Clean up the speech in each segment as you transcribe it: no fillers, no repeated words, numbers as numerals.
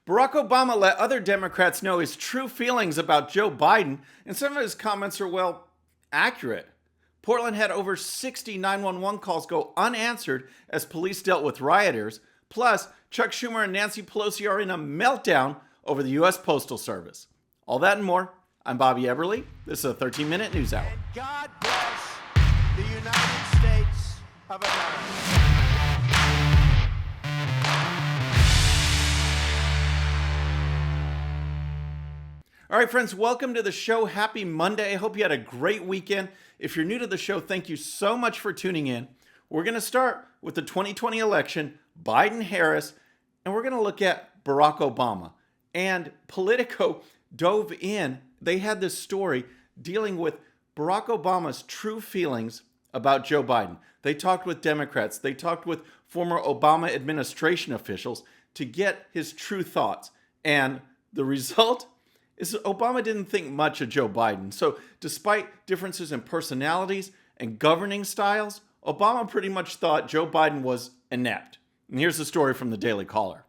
Barack Obama let other Democrats know his true feelings about Joe Biden, and some of his comments are, well, accurate. Portland had over 60 911 calls go unanswered as police dealt with rioters. Plus, Chuck Schumer and Nancy Pelosi are in a meltdown over the U.S. Postal Service. All that and more. I'm Bobby Eberle. This is a 13-minute news hour. And God bless the United States of America. All right, friends, welcome to the show. Happy Monday. I hope you had a great weekend. If you're new to the show, thank you so much for tuning in. We're going to start with the 2020 election, Biden-Harris, and we're going to look at Barack Obama. And Politico dove in. They had this story dealing with Barack Obama's true feelings about Joe Biden. They talked with Democrats. They talked with former Obama administration officials to get his true thoughts. And the result is that Obama didn't think much of Joe Biden. So despite differences in personalities and governing styles, Obama pretty much thought Joe Biden was inept. And here's the story from the Daily Caller.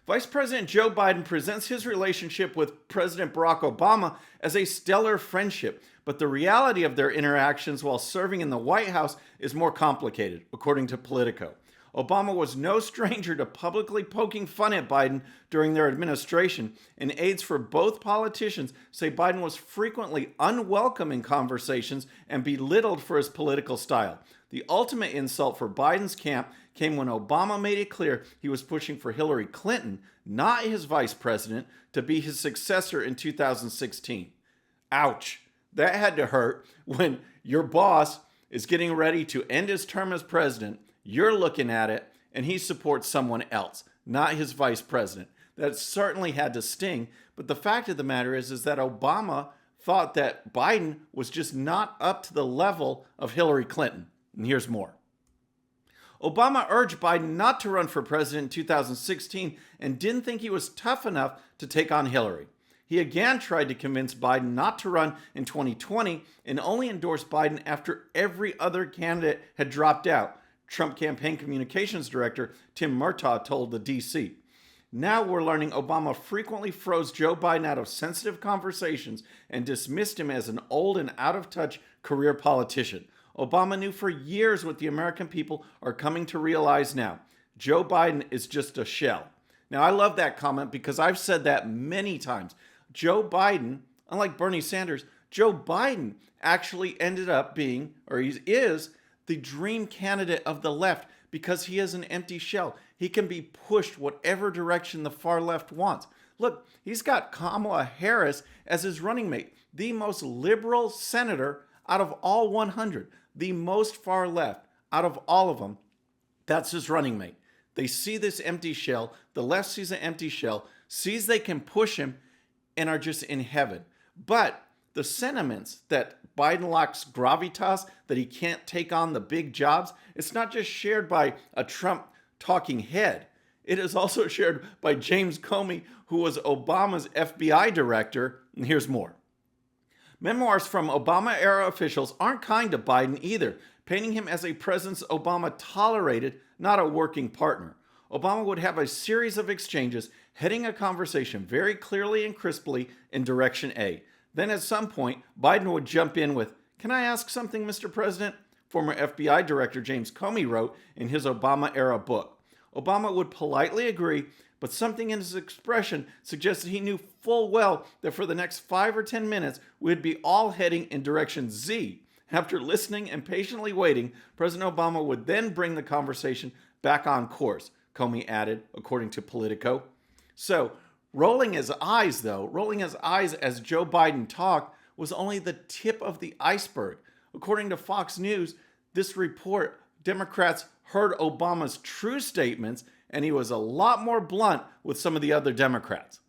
Vice President Joe Biden presents his relationship with President Barack Obama as a stellar friendship, but the reality of their interactions while serving in the White House is more complicated, according to Politico. Obama was no stranger to publicly poking fun at Biden during their administration, and aides for both politicians say Biden was frequently unwelcome in conversations and belittled for his political style. The ultimate insult for Biden's camp came when Obama made it clear he was pushing for Hillary Clinton, not his vice president, to be his successor in 2016. Ouch. That had to hurt when your boss is getting ready to end his term as president. You're looking at it, and he supports someone else, not his vice president. That certainly had to sting, but the fact of the matter is that Obama thought that Biden was just not up to the level of Hillary Clinton. And here's more. Obama urged Biden not to run for president in 2016 and didn't think he was tough enough to take on Hillary. He again tried to convince Biden not to run in 2020 and only endorsed Biden after every other candidate had dropped out. Trump campaign communications director Tim Murtaugh told the DC. Now we're learning Obama frequently froze Joe Biden out of sensitive conversations and dismissed him as an old and out-of-touch career politician. Obama knew for years what the American people are coming to realize now. Joe Biden is just a shell. Now, I love that comment because I've said that many times. Joe Biden, unlike Bernie Sanders, Joe Biden actually ended up being, or he is, the dream candidate of the left because he is an empty shell. He can be pushed whatever direction the far left wants. Look, he's got Kamala Harris as his running mate, the most liberal senator out of all 100, the most far left out of all of them. That's his running mate. They see this empty shell. The left sees an empty shell, sees they can push him, and are just in heaven. But the sentiments that Biden lacks gravitas, that he can't take on the big jobs, it's not just shared by a Trump talking head. It is also shared by James Comey, who was Obama's FBI director. And here's more. Memoirs from Obama-era officials aren't kind to Biden either, painting him as a presence Obama tolerated, not a working partner. Obama would have a series of exchanges, heading a conversation very clearly and crisply in direction A. Then at some point, Biden would jump in with, "Can I ask something, Mr. President?" Former FBI Director James Comey wrote in his Obama-era book. Obama would politely agree, but something in his expression suggested he knew full well that for the next 5 or 10 minutes, we'd be all heading in direction Z. After listening and patiently waiting, President Obama would then bring the conversation back on course, Comey added, according to Politico. So, rolling his eyes as Joe Biden talked was only the tip of the iceberg. According to Fox News, this report, Democrats heard Obama's true statements, and he was a lot more blunt with some of the other Democrats.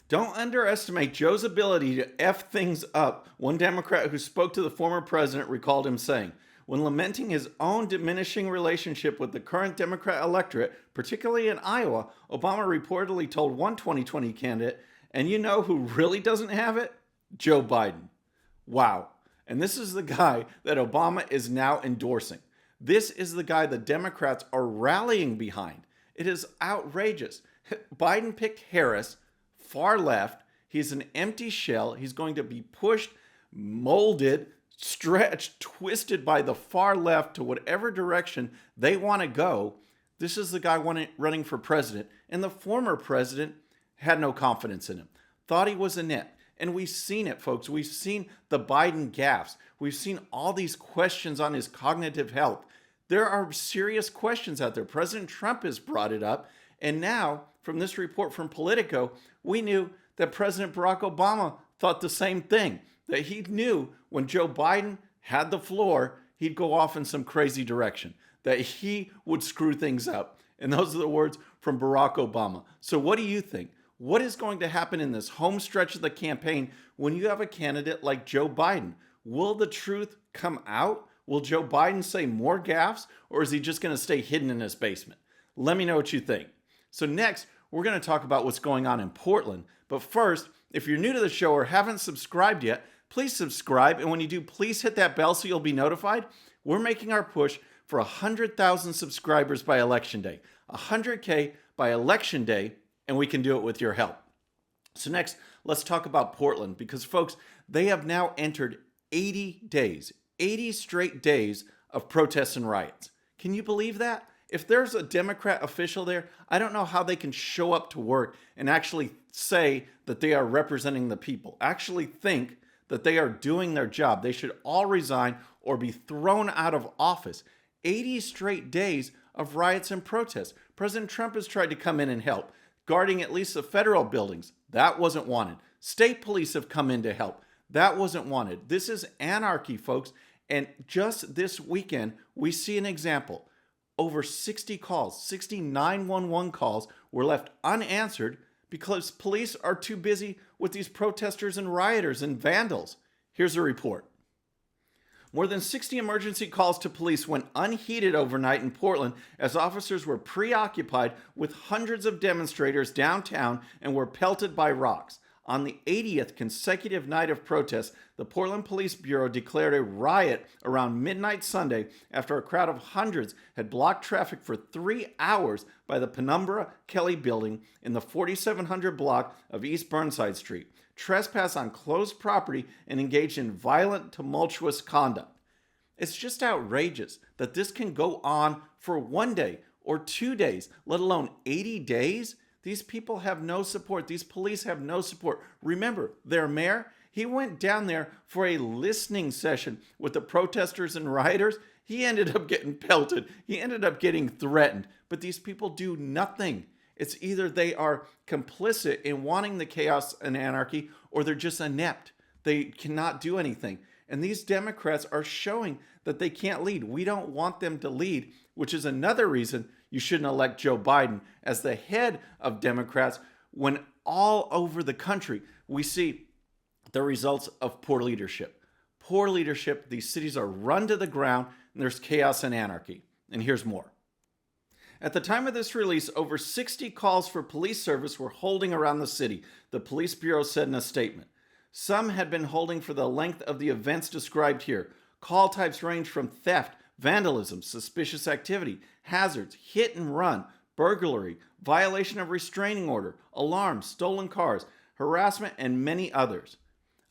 Don't underestimate Joe's ability to F things up. One Democrat who spoke to the former president recalled him saying, when lamenting his own diminishing relationship with the current Democrat electorate, particularly in Iowa, Obama reportedly told one 2020 candidate, and you know who really doesn't have it? Joe Biden. Wow. And this is the guy that Obama is now endorsing. This is the guy the Democrats are rallying behind. It is outrageous. Biden picked Harris, far left. He's an empty shell. He's going to be pushed, molded, stretched, twisted by the far left to whatever direction they want to go. This is the guy running for president. And the former president had no confidence in him, thought he was inept. And we've seen it, folks. We've seen the Biden gaffes. We've seen all these questions on his cognitive health. There are serious questions out there. President Trump has brought it up. And now, from this report from Politico, we knew that President Barack Obama thought the same thing, that he knew when Joe Biden had the floor, he'd go off in some crazy direction, that he would screw things up. And those are the words from Barack Obama. So what do you think? What is going to happen in this home stretch of the campaign when you have a candidate like Joe Biden? Will the truth come out? Will Joe Biden say more gaffes, or is he just going to stay hidden in his basement? Let me know what you think. So next, we're going to talk about what's going on in Portland. But first, if you're new to the show or haven't subscribed yet, please subscribe. And when you do, please hit that bell so you'll be notified. We're making our push for 100,000 subscribers by Election Day. 100K by Election Day, and we can do it with your help. So next, let's talk about Portland, because folks, they have now entered 80 days, 80 straight days of protests and riots. Can you believe that? If there's a Democrat official there, I don't know how they can show up to work and actually say that they are representing the people, actually think that they are doing their job. They should all resign or be thrown out of office. 80 straight days of riots and protests. President Trump has tried to come in and help, guarding at least the federal buildings. That wasn't wanted. State police have come in to help. That wasn't wanted. This is anarchy, folks. And just this weekend, we see an example. Over 60 calls, 60 911 calls were left unanswered because police are too busy with these protesters and rioters and vandals. Here's a report. More than 60 emergency calls to police went unheeded overnight in Portland as officers were preoccupied with hundreds of demonstrators downtown and were pelted by rocks. On the 80th consecutive night of protests, the Portland Police Bureau declared a riot around midnight Sunday after a crowd of hundreds had blocked traffic for 3 hours by the Penumbra Kelly building in the 4700 block of East Burnside Street, trespassed on closed property, and engaged in violent, tumultuous conduct. It's just outrageous that this can go on for 1 day or 2 days, let alone 80 days. These people have no support. These police have no support. Remember, their mayor, he went down there for a listening session with the protesters and rioters. He ended up getting pelted. He ended up getting threatened. But these people do nothing. It's either they are complicit in wanting the chaos and anarchy, or they're just inept. They cannot do anything. And these Democrats are showing that they can't lead. We don't want them to lead, which is another reason you shouldn't elect Joe Biden as the head of Democrats when all over the country we see the results of poor leadership. Poor leadership, these cities are run to the ground, and there's chaos and anarchy. And here's more. At the time of this release, over 60 calls for police service were holding around the city, the police bureau said in a statement. Some had been holding for the length of the events described here. Call types range from theft, vandalism, suspicious activity, hazards, hit and run, burglary, violation of restraining order, alarms, stolen cars, harassment, and many others.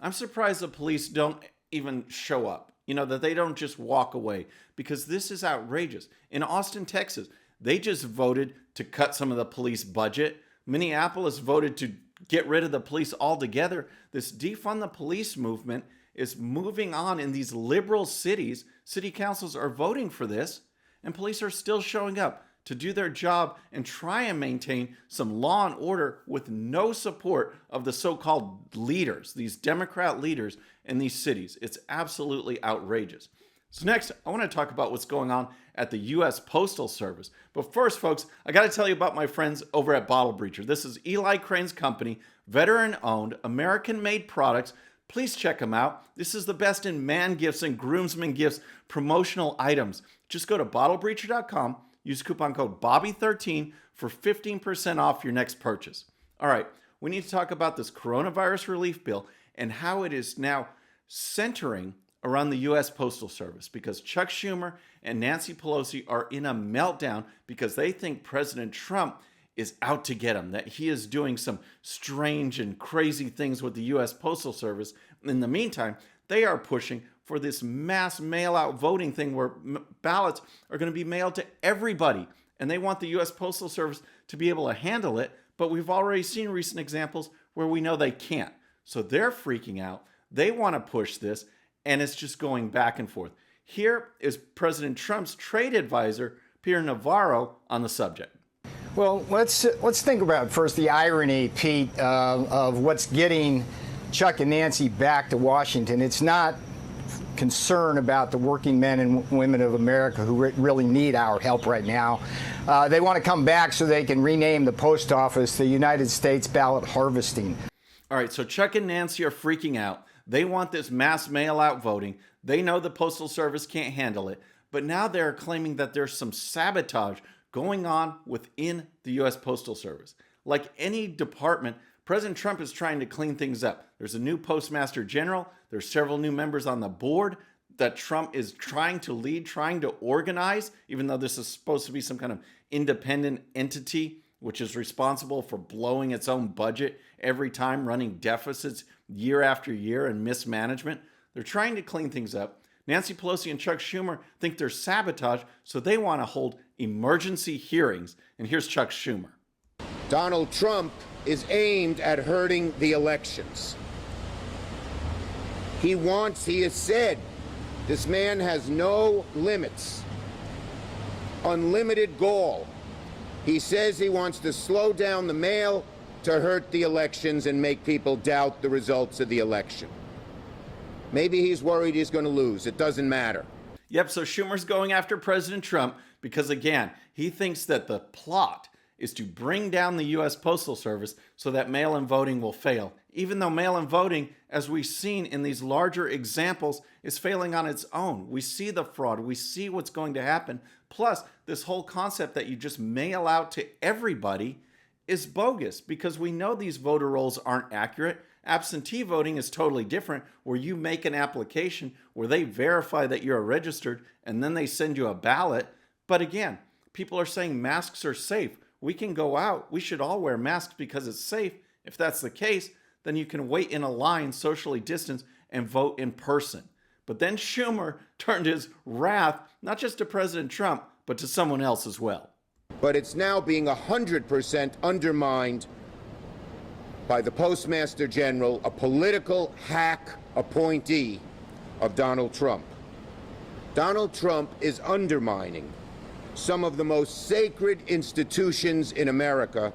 I'm surprised the police don't even show up, that they don't just walk away, because this is outrageous. In Austin, Texas, they just voted to cut some of the police budget. Minneapolis voted to get rid of the police altogether. This defund the police movement is moving on in these liberal cities. City councils are voting for this, and police are still showing up to do their job and try and maintain some law and order with no support of the so-called leaders, these Democrat leaders in these cities. It's absolutely outrageous. So next, I want to talk about what's going on at the U.S. Postal Service. But first, folks, I got to tell you about my friends over at Bottle Breacher. This is Eli Crane's company, veteran-owned, American-made products. Please check them out. This is the best in man gifts and groomsmen gifts, promotional items. Just go to bottlebreacher.com, use coupon code BOBBY13 for 15% off your next purchase. All right, we need to talk about this coronavirus relief bill and how it is now centering around the U.S. Postal Service because Chuck Schumer and Nancy Pelosi are in a meltdown because they think President Trump is out to get them, that he is doing some strange and crazy things with the U.S. Postal Service. In the meantime, they are pushing for this mass mail-out voting thing where ballots are going to be mailed to everybody. And they want the U.S. Postal Service to be able to handle it. But we've already seen recent examples where we know they can't. So they're freaking out. They want to push this, and it's just going back and forth. Here is President Trump's trade advisor, Peter Navarro, on the subject. Well, let's think about first the irony, Pete, of what's getting Chuck and Nancy back to Washington. It's not concern about the working men and women of America who really need our help right now. They want to come back so they can rename the post office the United States Ballot Harvesting. All right, so Chuck and Nancy are freaking out. They want this mass mail-out voting. They know the Postal Service can't handle it. But now they're claiming that there's some sabotage going on within the U.S. Postal Service. Like any department, President Trump is trying to clean things up. There's a new Postmaster General. There's several new members on the board that Trump is trying to lead, trying to organize, even though this is supposed to be some kind of independent entity which is responsible for blowing its own budget every time, running deficits year after year and mismanagement. They're trying to clean things up. Nancy Pelosi and Chuck Schumer think there's sabotage, so they want to hold emergency hearings. And here's Chuck Schumer. Donald Trump is aimed at hurting the elections. He has said, this man has no limits, unlimited gall. He says he wants to slow down the mail to hurt the elections and make people doubt the results of the election. Maybe he's worried he's going to lose. It doesn't matter. Yep, so Schumer's going after President Trump because, again, he thinks that the plot is to bring down the U.S. Postal Service so that mail-in voting will fail, even though mail-in voting, as we've seen in these larger examples, is failing on its own. We see the fraud. We see what's going to happen. Plus, this whole concept that you just mail out to everybody is bogus because we know these voter rolls aren't accurate. Absentee voting is totally different, where you make an application where they verify that you're registered and then they send you a ballot. But again, people are saying masks are safe. We can go out. We should all wear masks because it's safe. If that's the case, then you can wait in a line, socially distanced, and vote in person. But then Schumer turned his wrath not just to President Trump, but to someone else as well. But it's now being 100% undermined by the Postmaster General, a political hack appointee of Donald Trump. Donald Trump is undermining some of the most sacred institutions in America,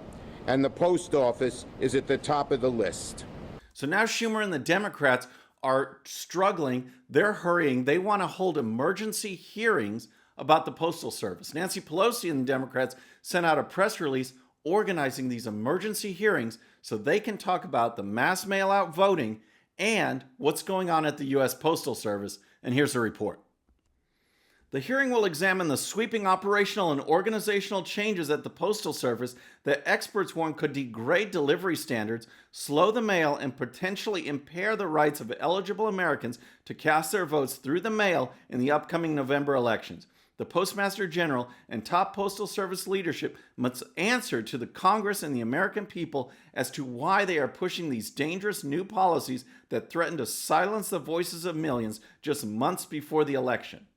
and the post office is at the top of the list. So now Schumer and the Democrats are struggling. They're hurrying. They want to hold emergency hearings about the Postal Service. Nancy Pelosi and the Democrats sent out a press release organizing these emergency hearings so they can talk about the mass mail-out voting and what's going on at the U.S. Postal Service. And here's the report. The hearing will examine the sweeping operational and organizational changes at the Postal Service that experts warn could degrade delivery standards, slow the mail, and potentially impair the rights of eligible Americans to cast their votes through the mail in the upcoming November elections. The Postmaster General and top Postal Service leadership must answer to the Congress and the American people as to why they are pushing these dangerous new policies that threaten to silence the voices of millions just months before the election.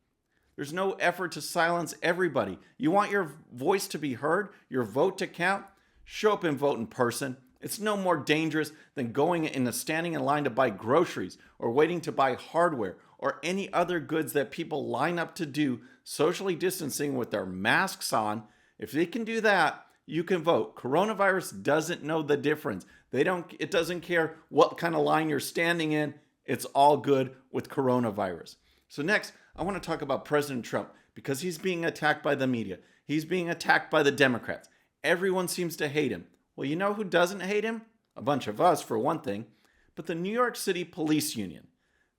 There's no effort to silence everybody. You want your voice to be heard, your vote to count? Show up and vote in person. It's no more dangerous than going in and standing in line to buy groceries or waiting to buy hardware or any other goods that people line up to do, socially distancing with their masks on. If they can do that, you can vote. Coronavirus doesn't know the difference. It doesn't care what kind of line you're standing in. It's all good with coronavirus. So next, I want to talk about President Trump because he's being attacked by the media. He's being attacked by the Democrats. Everyone seems to hate him. Well, you know who doesn't hate him? A bunch of us, for one thing. But the New York City Police Union.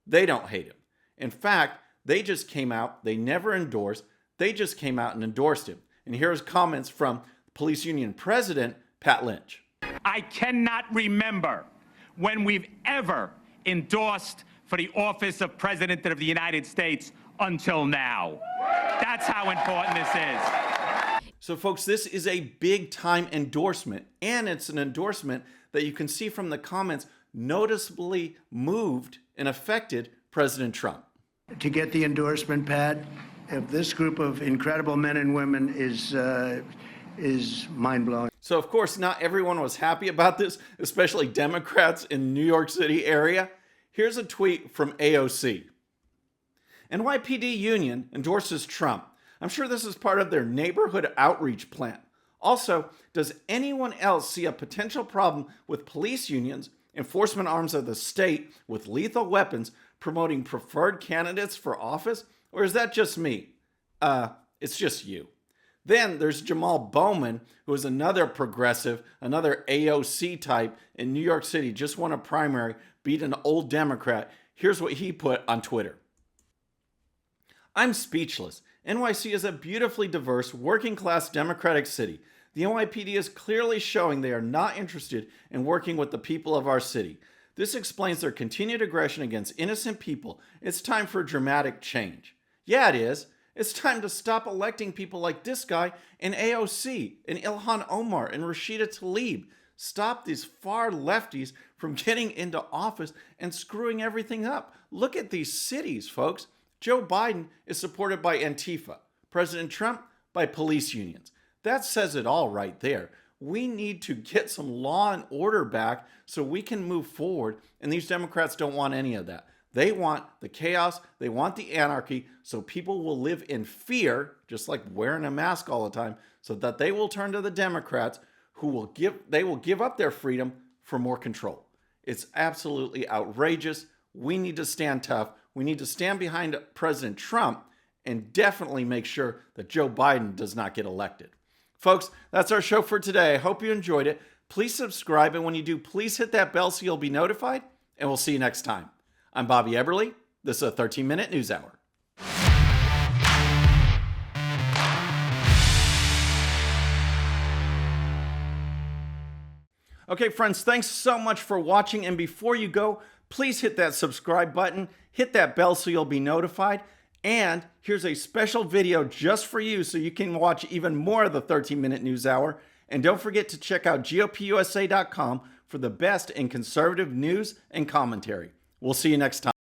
They don't hate him. In fact, they just came out. They never endorsed. They just came out and endorsed him. And here's comments from Police Union President Pat Lynch. I cannot remember when we've ever endorsed for the office of President of the United States until now. That's how important this is. So folks, this is a big time endorsement, and it's an endorsement that you can see from the comments noticeably moved and affected President Trump. To get the endorsement, Pat, if this group of incredible men and women is mind-blowing. So of course, not everyone was happy about this, especially Democrats in New York City area. Here's a tweet from AOC. NYPD union endorses Trump. I'm sure this is part of their neighborhood outreach plan. Also, does anyone else see a potential problem with police unions, enforcement arms of the state with lethal weapons, promoting preferred candidates for office? Or is that just me? It's just you. Then there's Jamal Bowman, who is another progressive, another AOC type in New York City, just won a primary, beat an old Democrat. Here's what he put on Twitter. I'm speechless. NYC is a beautifully diverse, working-class Democratic city. The NYPD is clearly showing they are not interested in working with the people of our city. This explains their continued aggression against innocent people. It's time for dramatic change. Yeah, it is. It's time to stop electing people like this guy and AOC and Ilhan Omar and Rashida Tlaib. Stop these far lefties from getting into office and screwing everything up. Look at these cities, folks. Joe Biden is supported by Antifa. President Trump by police unions. That says it all right there. We need to get some law and order back so we can move forward, and these Democrats don't want any of that. They want the chaos, they want the anarchy, so people will live in fear, just like wearing a mask all the time, so that they will turn to the Democrats who will give up their freedom for more control. It's absolutely outrageous. We need to stand tough. We need to stand behind President Trump and definitely make sure that Joe Biden does not get elected. Folks, that's our show for today. I hope you enjoyed it. Please subscribe, and when you do, please hit that bell so you'll be notified, and we'll see you next time. I'm Bobby Eberle. This is a 13-minute news hour. Okay, friends, thanks so much for watching. And before you go, please hit that subscribe button, hit that bell so you'll be notified. And here's a special video just for you so you can watch even more of the 13-minute news hour. And don't forget to check out GOPUSA.com for the best in conservative news and commentary. We'll see you next time.